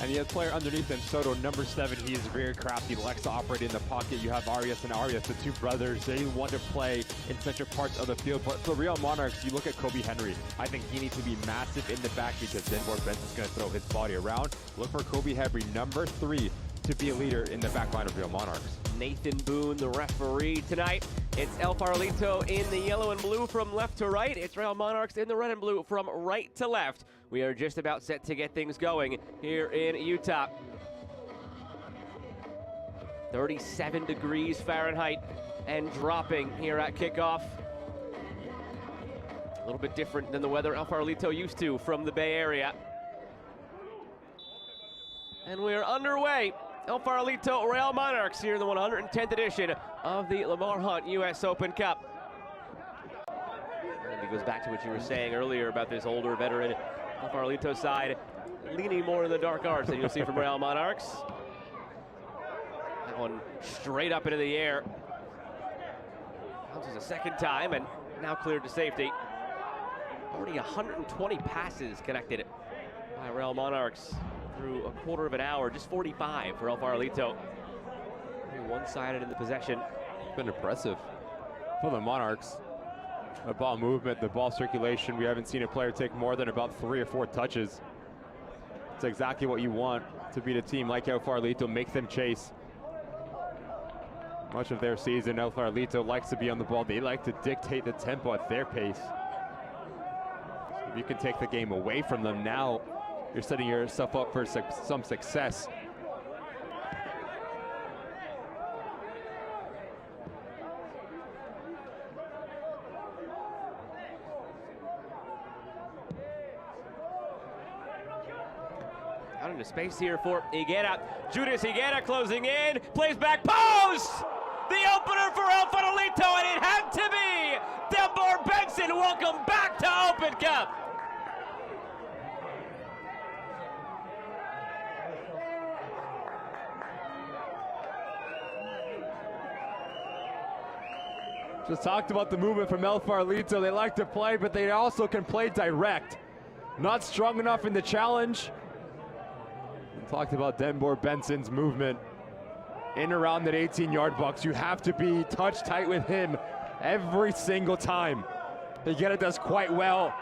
And the player underneath him, Soto, number 7, he is very crafty, likes to operate in the pocket. You have Arias and Arias, the two brothers. They want to play in central parts of the field. But for Real Monarchs, you look at Kobe Henry. I think he needs to be massive in the back because then Benson's going to throw his body around. Look for Kobe Henry, number 3, to be a leader in the back line of Real Monarchs. Nathan Boone, the referee tonight. It's El Farolito in the yellow and blue from left to right. It's Real Monarchs in the red and blue from right to left. We are just about set to get things going here in Utah. 37 degrees Fahrenheit and dropping here at kickoff. A little bit different than the weather El Farolito used to from the Bay Area. And we're underway. El Farolito Real Monarchs here in the 110th edition of the Lamar Hunt U.S. Open Cup. And it goes back to what you were saying earlier about this older veteran El Farolito side leaning more in the dark arts than you'll see from Real Monarchs. That one straight up into the air. Bounces a second time and now cleared to safety. Already 120 passes connected by Real Monarchs through a quarter of an hour, just 45 for El Farolito. Very one-sided in the possession. It's been impressive for the Monarchs. The ball movement, the ball circulation. We haven't seen a player take more than about 3 or 4 touches. It's exactly what you want to beat a team like El Farolito, make them chase. Much of their season, El Farolito likes to be on the ball. They like to dictate the tempo at their pace. So if you can take the game away from them now, you're setting yourself up for some success. Out into space here for Higuera. Judas Higuera closing in, plays back post! The opener for El Farolito, and it had to be Lamar Benson. Welcome back to Open Cup. Just talked about the movement from El Farolito. They like to play, but they also can play direct. Not strong enough in the challenge. And talked about Denbor Benson's movement in around that 18-yard box. You have to be touch tight with him every single time. Higuera does quite well.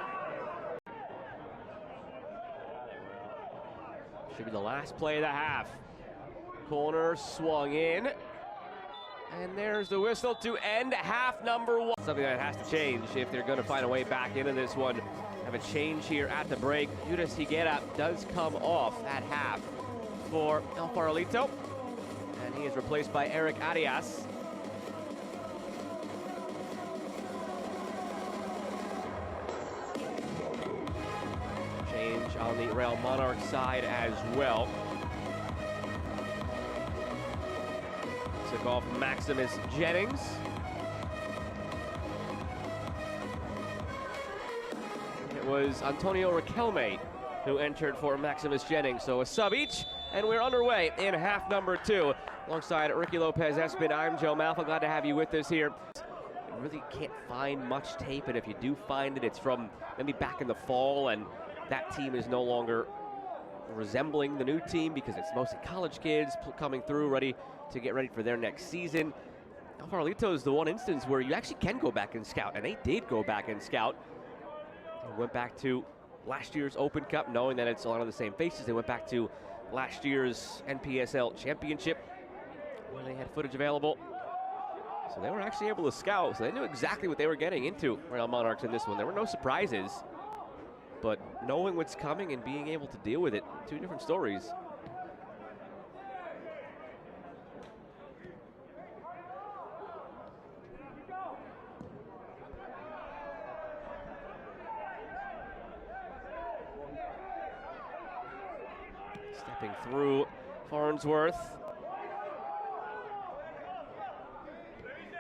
Should be the last play of the half. Corner swung in. And there's the whistle to end half number 1. Something that has to change if they're going to find a way back into this one. Have a change here at the break. Judas Higuera does come off at half for El Farolito. And he is replaced by Eric Arias. Change on the Real Monarchs side as well. Took off Maximus Jennings. It was Antonio Riquelme who entered for Maximus Jennings. So a sub each, and we're underway in half number 2. Alongside Ricky Lopez Espin, I'm Joe Malfa. Glad to have you with us here. You really can't find much tape, and if you do find it, it's from maybe back in the fall, and that team is no longer resembling the new team because it's mostly college kids coming through, ready to get ready for their next season. El Farolito is the one instance where you actually can go back and scout, and they did go back and scout. They went back to last year's Open Cup, knowing that it's a lot of the same faces. They went back to last year's NPSL Championship, where they had footage available. So they were actually able to scout, so they knew exactly what they were getting into, Real Monarchs, in this one. There were no surprises, but knowing what's coming and being able to deal with it, 2 different stories. Stepping through Farnsworth.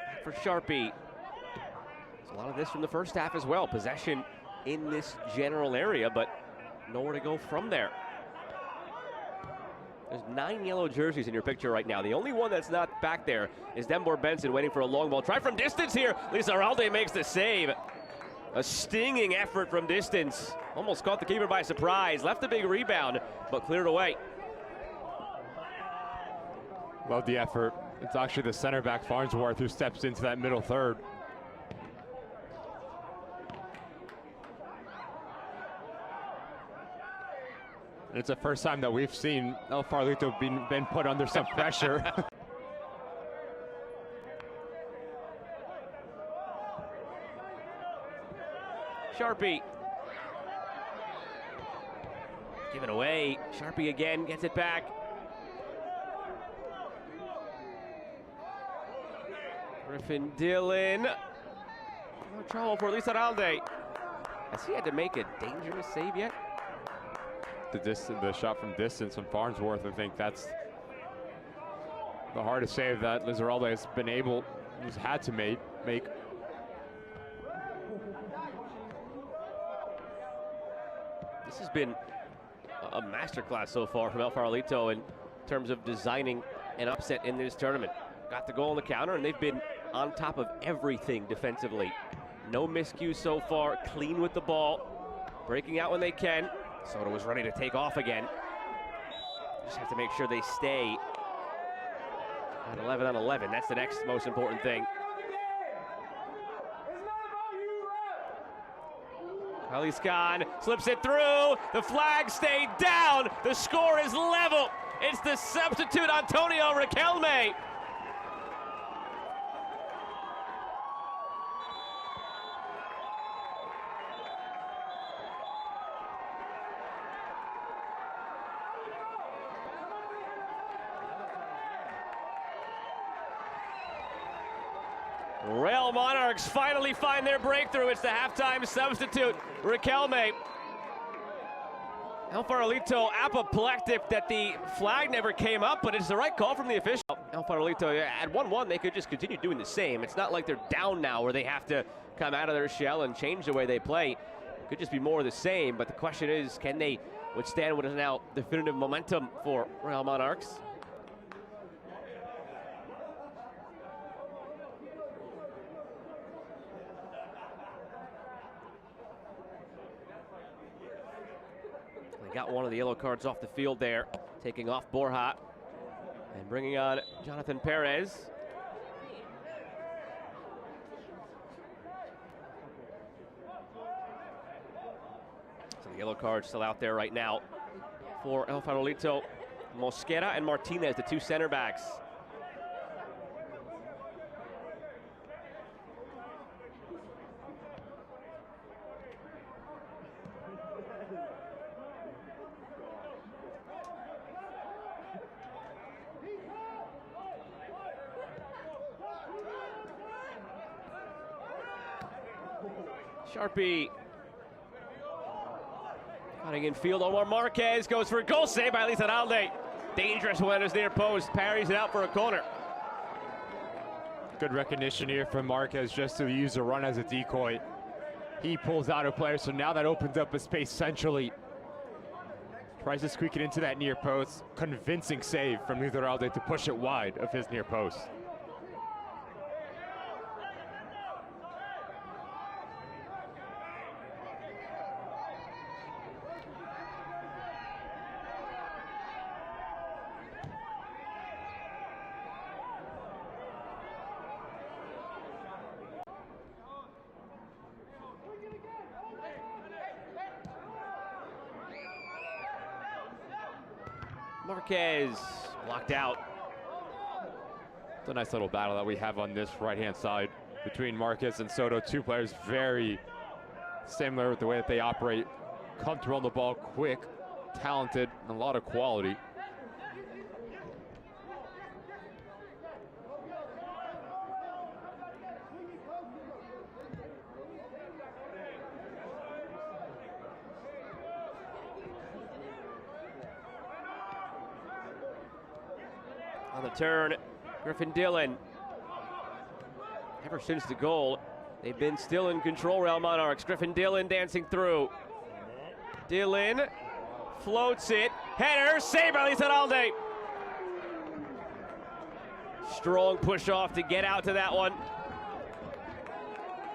Back for Sharpie. There's a lot of this from the first half as well. Possession in this general area, but nowhere to go from there. There's 9 yellow jerseys in your picture right now. The only one that's not back there is Denbor Benson waiting for a long ball. Try from distance here. Lizarralde makes the save. A stinging effort from distance. Almost caught the keeper by surprise. Left a big rebound, but cleared away. Love the effort. It's actually the center back, Farnsworth, who steps into that middle third. And it's the first time that we've seen El Farolito been put under some pressure. Sharpie. Give it away. Sharpie again gets it back. Griffin Dillon. No trouble for Lizarralde. Has he had to make a dangerous save yet? The shot from distance from Farnsworth, I think that's the hardest save that Lizarralde has had to make. This has been a masterclass so far from El Farolito in terms of designing an upset in this tournament. Got the goal on the counter, and they've been on top of everything defensively. No miscues so far, clean with the ball, breaking out when they can. Soto was ready to take off again. Just have to make sure they stay at 11 on 11. That's the next most important thing. Aliscan slips it through. The flag stayed down. The score is level. It's the substitute Antonio Riquelme. Real Monarchs finally find their breakthrough. It's the halftime substitute, Riquelme. El Farolito apoplectic that the flag never came up, but it's the right call from the official. El Farolito at 1-1, they could just continue doing the same. It's not like they're down now where they have to come out of their shell and change the way they play. It could just be more of the same, but the question is, can they withstand what is now definitive momentum for Real Monarchs? They got one of the yellow cards off the field there, taking off Borja and bringing on Jonathan Perez. So the yellow card still out there right now for El Farolito. Mosquera and Martinez, the two center backs. Sharpie cutting in field. Omar Marquez goes for a goal save by Lizarralde. Dangerous when it's near post. Parries it out for a corner. Good recognition here from Marquez just to use a run as a decoy. He pulls out a player, so now that opens up a space centrally. Tries to squeak it into that near post. Convincing save from Lizarralde to push it wide of his near post. Marquez blocked out. It's a nice little battle that we have on this right-hand side between Marquez and Soto. Two players very similar with the way that they operate. Comfortable on the ball, quick, talented, and a lot of quality. On the turn, Griffin Dillon. Ever since the goal, they've been still in control, Real Monarchs. Griffin Dillon dancing through. Dillon floats it. Header, saved by Lizarralde. Strong push off to get out to that one.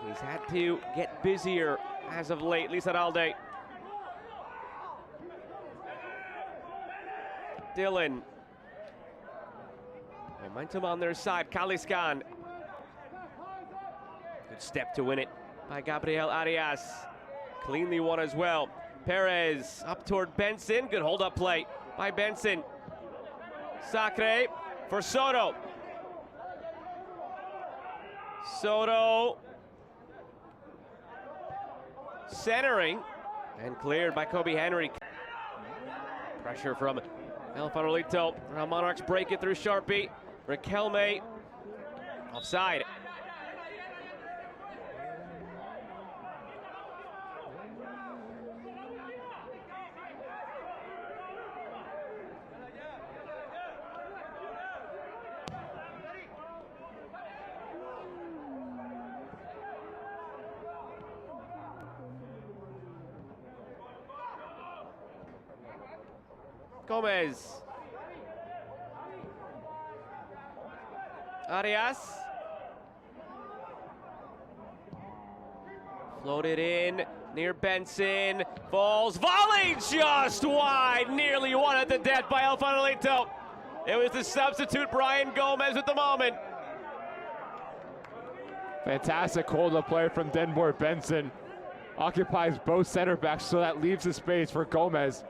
He's had to get busier as of late, Lizarralde. Dillon. Momentum on their side. Kaliskan. Good step to win it by Gabriel Arias. Cleanly won as well. Perez up toward Benson. Good hold-up play by Benson. Sacre for Soto. Soto centering and cleared by Kobe Henry. Pressure from El Farolito. Real Monarchs break it through Sharpie. Riquelme offside. Gomez. Arias. Floated in near Benson. Falls. Volley just wide. Nearly won at the death by El Farolito. It was the substitute Brian Gomez at the moment. Fantastic hold-up play from Denbor Benson. Occupies both center backs, so that leaves the space for Gomez.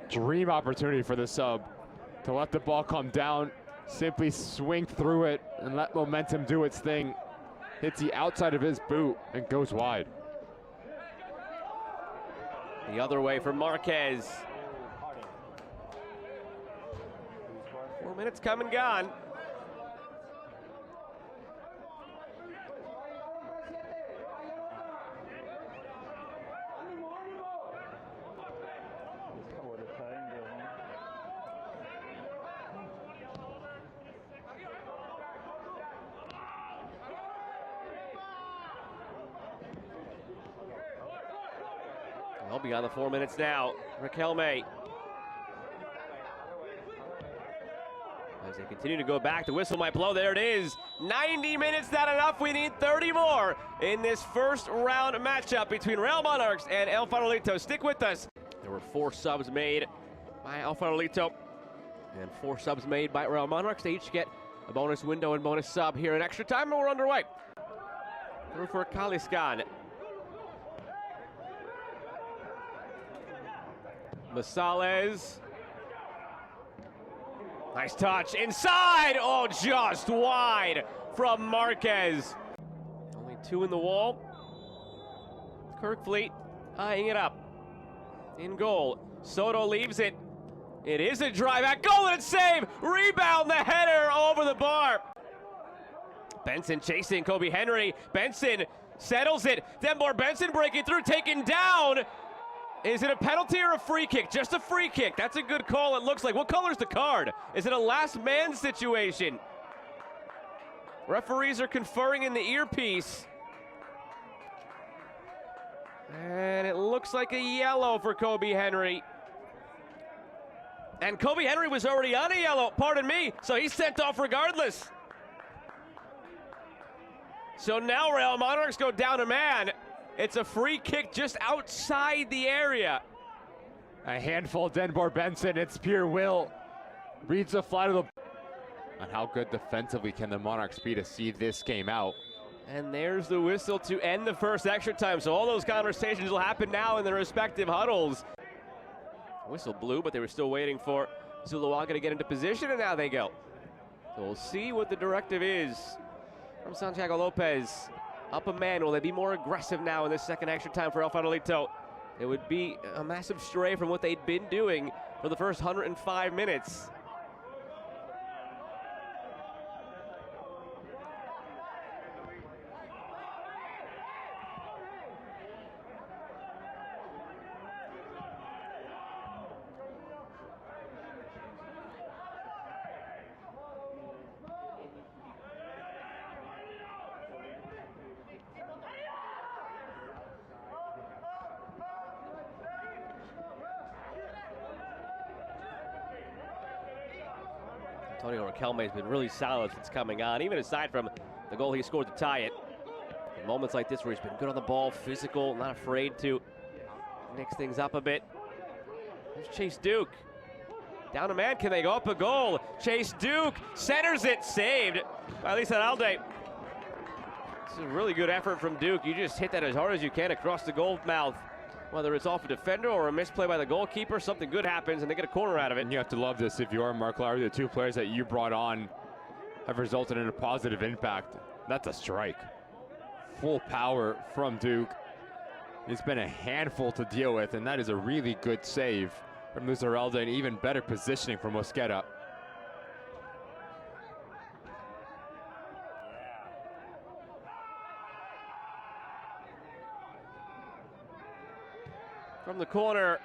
Dream opportunity for the sub to let the ball come down, simply swing through it and let momentum do its thing. Hits the outside of his boot and goes wide. The other way for Marquez. 4 minutes come and gone. Well, beyond the 4 minutes now. Riquelme. As they continue to go back, the whistle might blow. There it is. 90 minutes, not enough. We need 30 more in this first round matchup between Real Monarchs and El Farolito. Stick with us. There were 4 subs made by El Farolito and 4 subs made by Real Monarchs. They each get a bonus window and bonus sub here in extra time, and we're underway. Through for Kaliskan. Masales. Nice touch inside. Oh, just wide from Marquez. Only 2 in the wall. Kirkfleet eyeing it up. In goal. Soto leaves it. It is a drive at goal and save. Rebound, the header over the bar. Benson chasing Kobe Henry. Benson settles it. Denbor Benson breaking through, taken down. Is it a penalty or a free kick? Just a free kick. That's a good call, it looks like. What color's the card? Is it a last man situation? Referees are conferring in the earpiece. And it looks like a yellow for Kobe Henry. And Kobe Henry was already on a yellow, pardon me, so he's sent off regardless. So now Real Monarchs go down a man. It's a free kick just outside the area. A handful of Denbor Benson, it's pure will. Reads the fly to the... And how good defensively can the Monarchs be to see this game out? And there's the whistle to end the first extra time. So all those conversations will happen now in their respective huddles. Whistle blew, but they were still waiting for Zuluaga to get into position, and now they go. So we'll see what the directive is from Santiago Lopez. Up a man, will they be more aggressive now in this second extra time for El Farolito? It would be a massive stray from what they'd been doing for the first 105 minutes. Antonio Riquelme has been really solid since coming on, even aside from the goal he scored to tie it. In moments like this where he's been good on the ball, physical, not afraid to mix things up a bit. There's Chase Duke. Down a man, can they go up a goal? Chase Duke centers it, saved by Lisa Alde. It's a really good effort from Duke. You just hit that as hard as you can across the goal mouth. Whether it's off a defender or a misplay by the goalkeeper, something good happens and they get a corner out of it. And you have to love this if you are Mark Lowry. The two players that you brought on have resulted in a positive impact. That's a strike. Full power from Duke. It's been a handful to deal with, and that is a really good save from Lizarralde and even better positioning from Mosqueda. From the corner.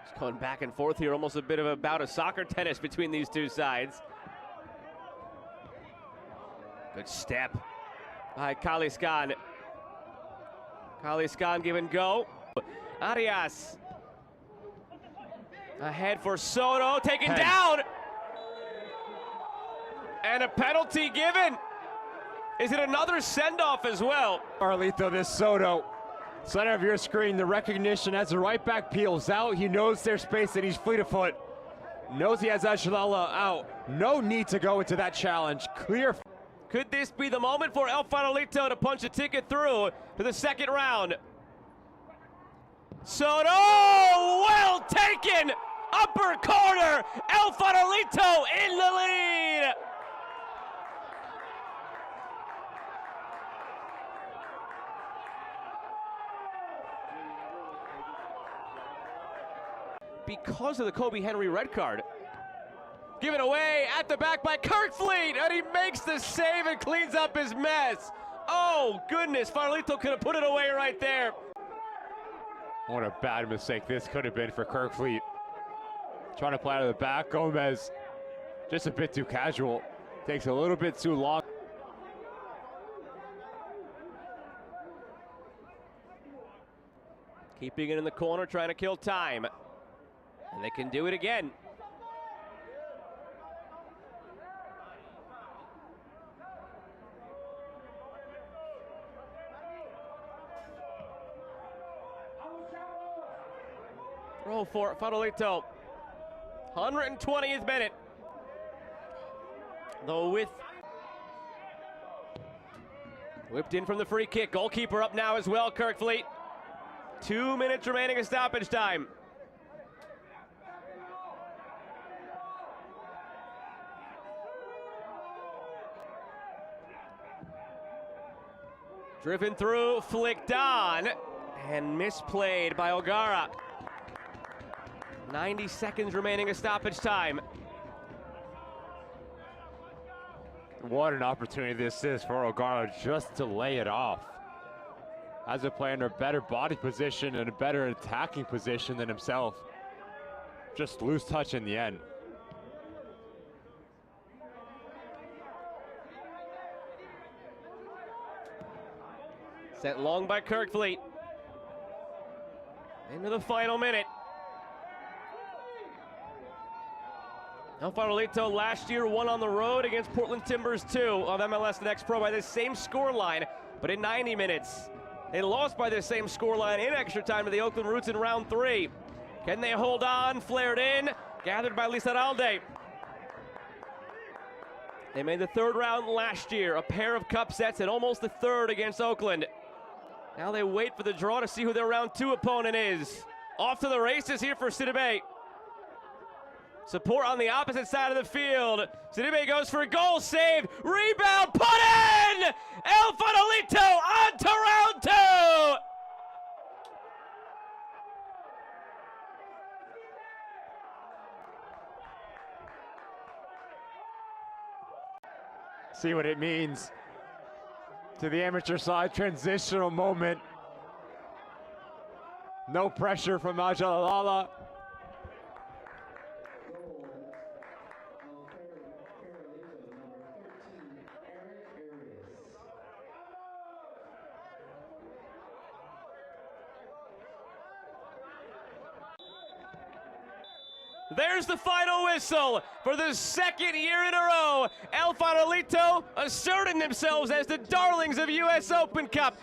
It's going back and forth here, almost a bit of a bout of soccer tennis between these two sides. Good step by Kaliskan. Kaliskan give and go. Arias. Ahead for Soto, taken down. And a penalty given. Is it another send-off as well? Farolito, this Soto. Center of your screen, the recognition as the right back peels out. He knows there's space and he's fleet of foot. Knows he has Ashlala out. No need to go into that challenge. Clear. Could this be the moment for El Farolito to punch a ticket through to the second round? Soto, well taken! Upper corner, El Farolito in the lead! Because of the Kobe Henry red card. Given away at the back by Kirkfleet, and he makes the save and cleans up his mess. Oh, goodness, Farolito could have put it away right there. What a bad mistake this could have been for Kirkfleet. Trying to play out of the back, Gomez just a bit too casual. Takes a little bit too long. Keeping it in the corner, trying to kill time. And they can do it again. Roll for Farolito. 120th minute. Though with whipped in from the free kick. Goalkeeper up now as well, Kirkfleet. 2 minutes remaining of stoppage time. Driven through, flicked on, and misplayed by O'Gara. 90 seconds remaining of stoppage time. What an opportunity this is for O'Gara just to lay it off. As a player in a better body position and a better attacking position than himself. Just lose touch in the end. Sent long by Kirkfleet. Into the final minute. El Farolito last year won on the road against Portland Timbers 2 of MLS Next Pro by the same scoreline, but in 90 minutes. They lost by the same scoreline in extra time to the Oakland Roots in round 3. Can they hold on? Flared in, gathered by Lizarralde. They made the third round last year, a pair of cup sets and almost the third against Oakland. Now they wait for the draw to see who their round 2 opponent is. Off to the races here for Sidibe. Support on the opposite side of the field. Sidibe goes for a goal, save, rebound, put in! El Farolito on to round 2! See what it means to the amateur side. Transitional moment. No pressure from Ajalalala. There's the final whistle for the second year in a row. El Farolito asserting themselves as the darlings of U.S. Open Cup.